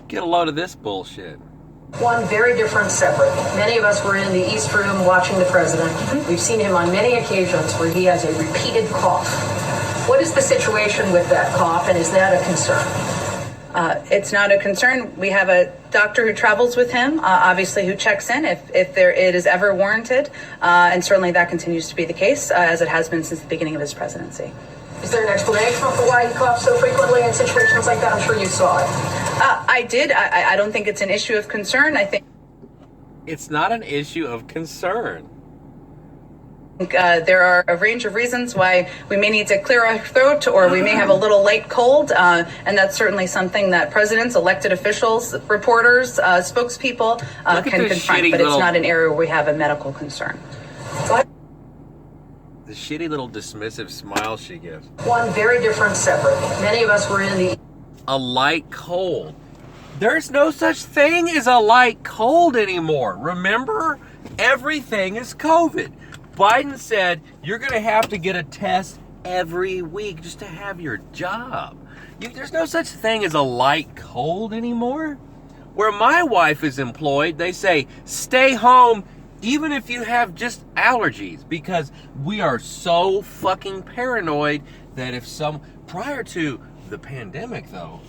Get a load of this bullshit. One very different, separate. Many of us were in the East Room watching the president. We've seen him on many occasions where he has a repeated cough. What is the situation with that cough, and is that a concern? It's not a concern. We have a doctor who travels with him, obviously, who checks in if it is ever warranted. And certainly that continues to be the case, as it has been since the beginning of his presidency. Is there an explanation for why he coughs so frequently in situations like that? I'm sure you saw it. I did. I don't think it's an issue of concern. I think It's not an issue of concern. there are a range of reasons why we may need to clear our throat, or we may have a little light cold, and that's certainly something that presidents, elected officials, reporters, spokespeople can confront, but it's not an area where we have a medical concern. The shitty little dismissive smile she gives. One very different, separate. Many of us were in the... A light cold. There's no such thing as a light cold anymore. Remember? Everything is COVID. Biden said you're going to have to get a test every week just to have your job. There's no such thing as a light cold anymore. Where my wife is employed, they say stay home even if you have just allergies, because we are so fucking paranoid that prior to the pandemic though,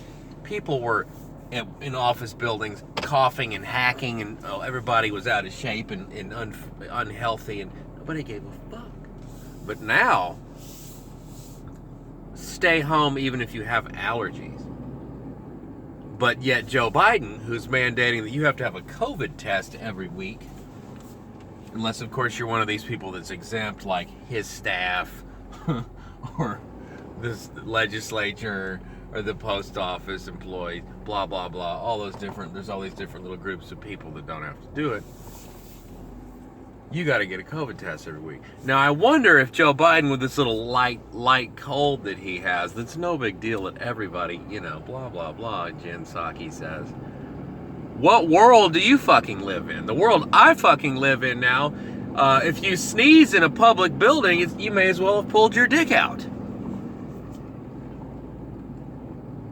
people were in office buildings coughing and hacking, and everybody was out of shape and unhealthy, and nobody gave a fuck. But now, stay home even if you have allergies. But yet Joe Biden, who's mandating that you have to have a COVID test every week, unless of course you're one of these people that's exempt, like his staff or this legislature or the post office employees, blah blah blah, there's all these different little groups of people that don't have to do it. You got to get a COVID test every week. Now I wonder if Joe Biden, with this little light cold that he has, that's no big deal that everybody, blah blah blah, Jen Psaki says, what world do you fucking live in? The world I fucking live in now, if you sneeze in a public building, you may as well have pulled your dick out.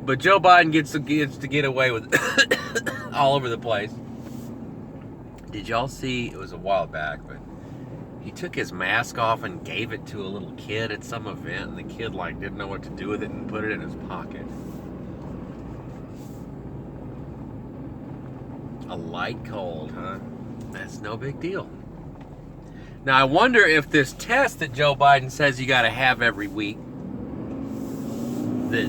But Joe Biden gets to get away with all over the place. Did y'all see, it was a while back, but he took his mask off and gave it to a little kid at some event, and the kid didn't know what to do with it and put it in his pocket. A light cold, huh? That's no big deal. Now I wonder if this test that Joe Biden says you gotta have every week, that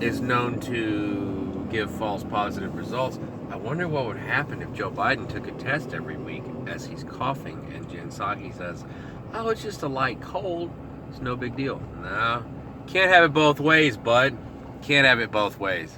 is known to give false positive results, I wonder what would happen if Joe Biden took a test every week as he's coughing and Jen Psaki says, oh, it's just a light cold, it's no big deal. No, can't have it both ways, bud. Can't have it both ways.